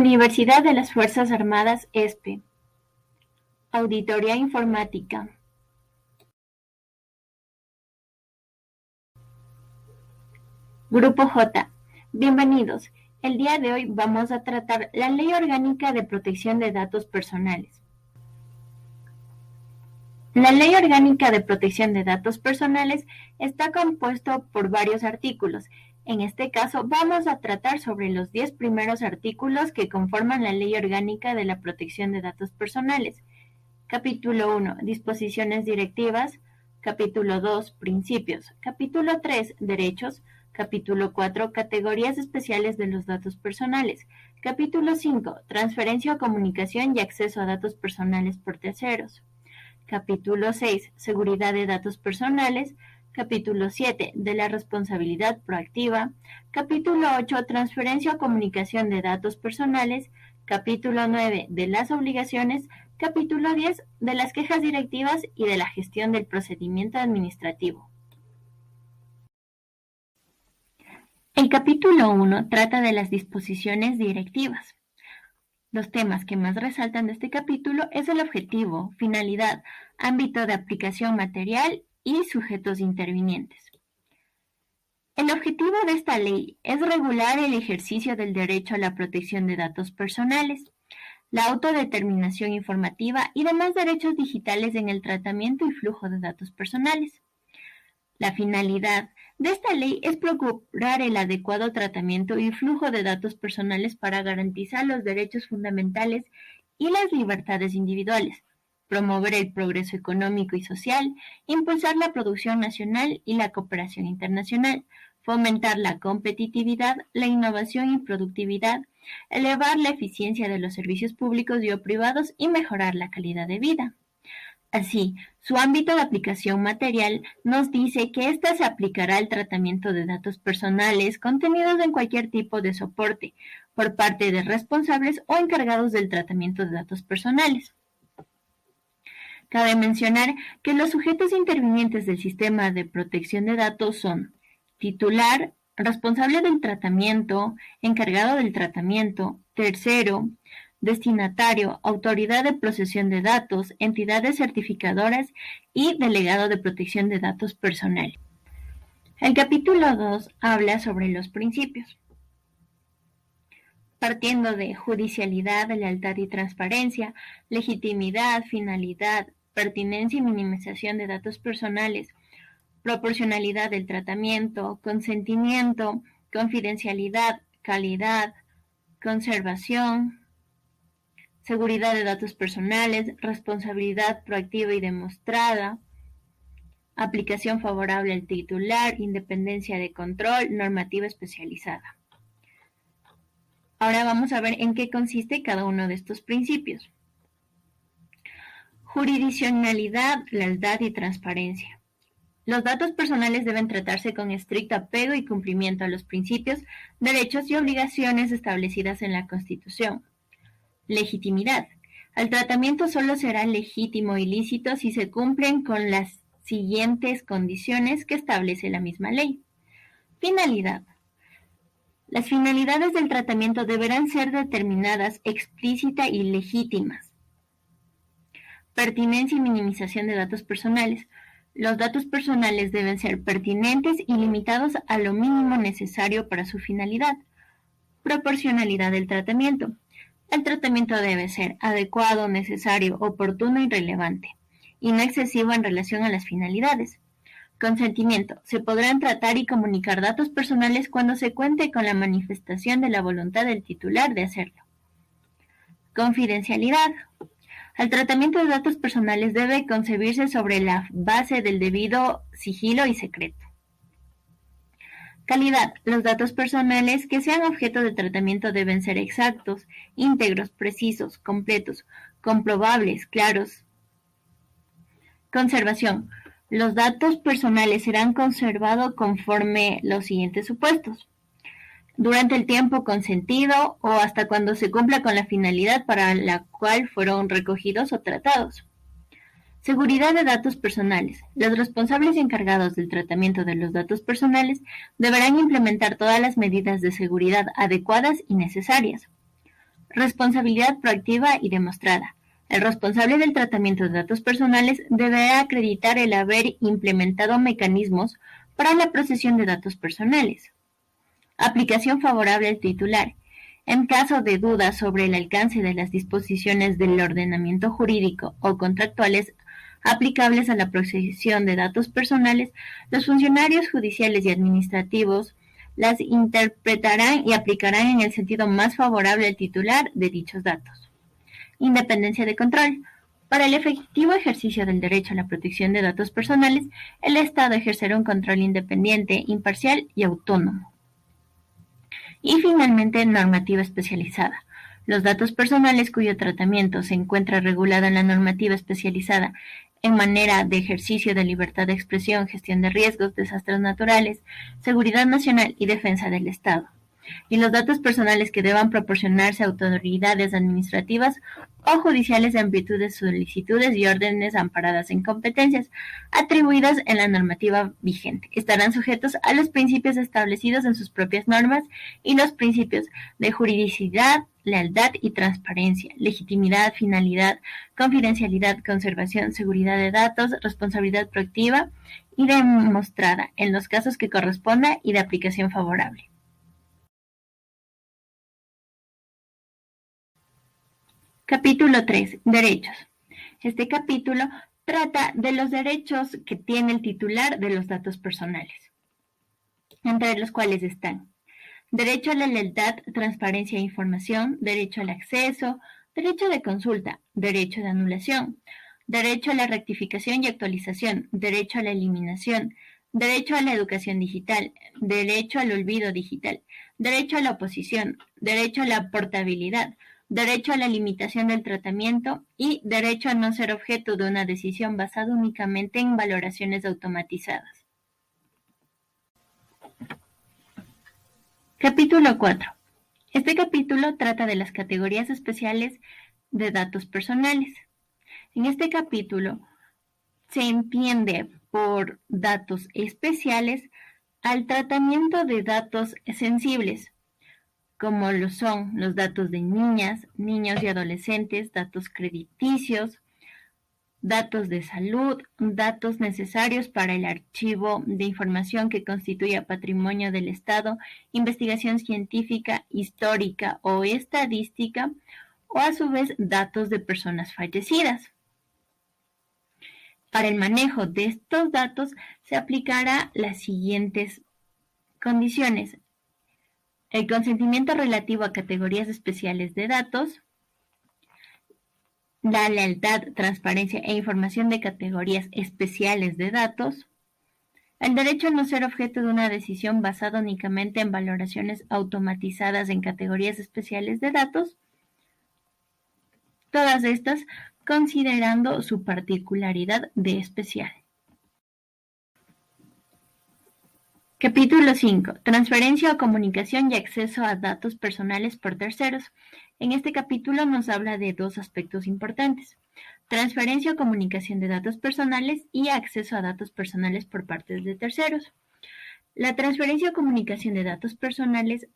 Universidad de las Fuerzas Armadas ESPE. Auditoría Informática. Grupo J. Bienvenidos. El día de hoy vamos a tratar la Ley Orgánica de Protección de Datos Personales. La Ley Orgánica de Protección de Datos Personales está compuesto por varios artículos. En este caso vamos a tratar sobre los 10 primeros artículos que conforman la Ley Orgánica de la Protección de Datos Personales. Capítulo 1. Disposiciones directivas. Capítulo 2. Principios. Capítulo 3. Derechos. Capítulo 4. Categorías especiales de los datos personales. Capítulo 5. Transferencia o comunicación y acceso a datos personales por terceros. Capítulo 6. Seguridad de datos personales. Capítulo 7. De la responsabilidad proactiva. Capítulo 8. Transferencia o comunicación de datos personales. Capítulo 9. De las obligaciones. Capítulo 10. De las quejas directivas y de la gestión del procedimiento administrativo. El capítulo 1 trata de las disposiciones directivas. Los temas que más resaltan de este capítulo es el objetivo, finalidad, ámbito de aplicación material y sujetos intervinientes. El objetivo de esta ley es regular el ejercicio del derecho a la protección de datos personales, la autodeterminación informativa y demás derechos digitales en el tratamiento y flujo de datos personales. La finalidad de esta ley es procurar el adecuado tratamiento y flujo de datos personales para garantizar los derechos fundamentales y las libertades individuales, promover el progreso económico y social, impulsar la producción nacional y la cooperación internacional, fomentar la competitividad, la innovación y productividad, elevar la eficiencia de los servicios públicos y o privados y mejorar la calidad de vida. Así, su ámbito de aplicación material nos dice que ésta se aplicará al tratamiento de datos personales contenidos en cualquier tipo de soporte por parte de responsables o encargados del tratamiento de datos personales. Cabe mencionar que los sujetos intervinientes del sistema de protección de datos son titular, responsable del tratamiento, encargado del tratamiento, tercero, destinatario, autoridad de procesión de datos, entidades certificadoras y delegado de protección de datos personales. El capítulo 2 habla sobre los principios. Partiendo de judicialidad, lealtad y transparencia, legitimidad, finalidad, pertinencia y minimización de datos personales, proporcionalidad del tratamiento, consentimiento, confidencialidad, calidad, conservación, seguridad de datos personales, responsabilidad proactiva y demostrada, aplicación favorable al titular, independencia de control, normativa especializada. Ahora vamos a ver en qué consiste cada uno de estos principios. Jurisdiccionalidad, lealtad y transparencia. Los datos personales deben tratarse con estricto apego y cumplimiento a los principios, derechos y obligaciones establecidas en la Constitución. Legitimidad. El tratamiento solo será legítimo y lícito si se cumplen con las siguientes condiciones que establece la misma ley. Finalidad. Las finalidades del tratamiento deberán ser determinadas, explícitas y legítimas. Pertinencia y minimización de datos personales. Los datos personales deben ser pertinentes y limitados a lo mínimo necesario para su finalidad. Proporcionalidad del tratamiento. El tratamiento debe ser adecuado, necesario, oportuno y relevante, y no excesivo en relación a las finalidades. Consentimiento. Se podrán tratar y comunicar datos personales cuando se cuente con la manifestación de la voluntad del titular de hacerlo. Confidencialidad. El tratamiento de datos personales debe concebirse sobre la base del debido sigilo y secreto. Calidad. Los datos personales que sean objeto de tratamiento deben ser exactos, íntegros, precisos, completos, comprobables, claros. Conservación. Los datos personales serán conservados conforme los siguientes supuestos: durante el tiempo consentido o hasta cuando se cumpla con la finalidad para la cual fueron recogidos o tratados. Seguridad de datos personales. Los responsables encargados del tratamiento de los datos personales deberán implementar todas las medidas de seguridad adecuadas y necesarias. Responsabilidad proactiva y demostrada. El responsable del tratamiento de datos personales deberá acreditar el haber implementado mecanismos para la procesión de datos personales. Aplicación favorable al titular. En caso de dudas sobre el alcance de las disposiciones del ordenamiento jurídico o contractuales aplicables a la procesión de datos personales, los funcionarios judiciales y administrativos las interpretarán y aplicarán en el sentido más favorable al titular de dichos datos. Independencia de control. Para el efectivo ejercicio del derecho a la protección de datos personales, el Estado ejercerá un control independiente, imparcial y autónomo. Y finalmente, normativa especializada. Los datos personales cuyo tratamiento se encuentra regulado en la normativa especializada en manera de ejercicio de libertad de expresión, gestión de riesgos, desastres naturales, seguridad nacional y defensa del Estado. Y los datos personales que deban proporcionarse a autoridades administrativas o judiciales en virtud de solicitudes y órdenes amparadas en competencias atribuidas en la normativa vigente. Estarán sujetos a los principios establecidos en sus propias normas y los principios de juridicidad, lealtad y transparencia, legitimidad, finalidad, confidencialidad, conservación, seguridad de datos, responsabilidad proactiva y demostrada en los casos que corresponda y de aplicación favorable. Capítulo 3. Derechos. Este capítulo trata de los derechos que tiene el titular de los datos personales, entre los cuales están derecho a la lealtad, transparencia e información, derecho al acceso, derecho de consulta, derecho de anulación, derecho a la rectificación y actualización, derecho a la eliminación, derecho a la educación digital, derecho al olvido digital, derecho a la oposición, derecho a la portabilidad, derecho a la limitación del tratamiento y derecho a no ser objeto de una decisión basada únicamente en valoraciones automatizadas. Capítulo 4. Este capítulo trata de las categorías especiales de datos personales. En este capítulo se entiende por datos especiales al tratamiento de datos sensibles, como lo son los datos de niñas, niños y adolescentes, datos crediticios, datos de salud, datos necesarios para el archivo de información que constituya patrimonio del Estado, investigación científica, histórica o estadística, o a su vez datos de personas fallecidas. Para el manejo de estos datos se aplicará las siguientes condiciones: el consentimiento relativo a categorías especiales de datos, la lealtad, transparencia e información de categorías especiales de datos, el derecho a no ser objeto de una decisión basada únicamente en valoraciones automatizadas en categorías especiales de datos, todas estas considerando su particularidad de especial. Capítulo 5. Transferencia o comunicación y acceso a datos personales por terceros. En este capítulo nos habla de dos aspectos importantes: transferencia o comunicación de datos personales y acceso a datos personales por parte de terceros. La transferencia o comunicación de datos personales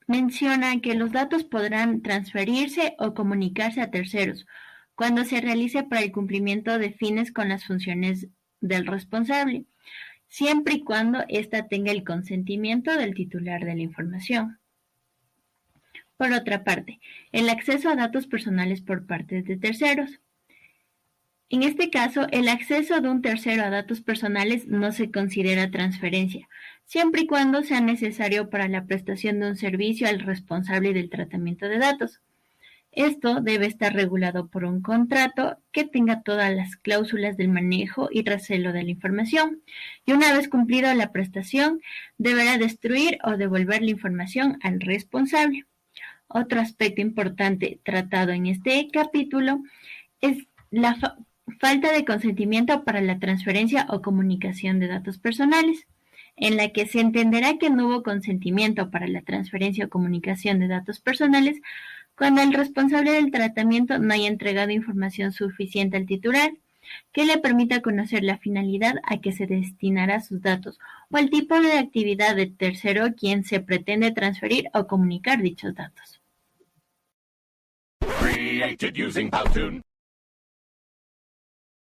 menciona que los datos podrán transferirse o comunicarse a terceros cuando se realice para el cumplimiento de fines con las funciones del responsable, siempre y cuando ésta tenga el consentimiento del titular de la información. Por otra parte, el acceso a datos personales por parte de terceros. En este caso, el acceso de un tercero a datos personales no se considera transferencia, siempre y cuando sea necesario para la prestación de un servicio al responsable del tratamiento de datos. Esto debe estar regulado por un contrato que tenga todas las cláusulas del manejo y recelo de la información, y una vez cumplida la prestación, deberá destruir o devolver la información al responsable. Otro aspecto importante tratado en este capítulo es la falta de consentimiento para la transferencia o comunicación de datos personales, en la que se entenderá que no hubo consentimiento para la transferencia o comunicación de datos personales cuando el responsable del tratamiento no haya entregado información suficiente al titular que le permita conocer la finalidad a que se destinará sus datos o el tipo de actividad del tercero quien se pretende transferir o comunicar dichos datos. created using Powtoon.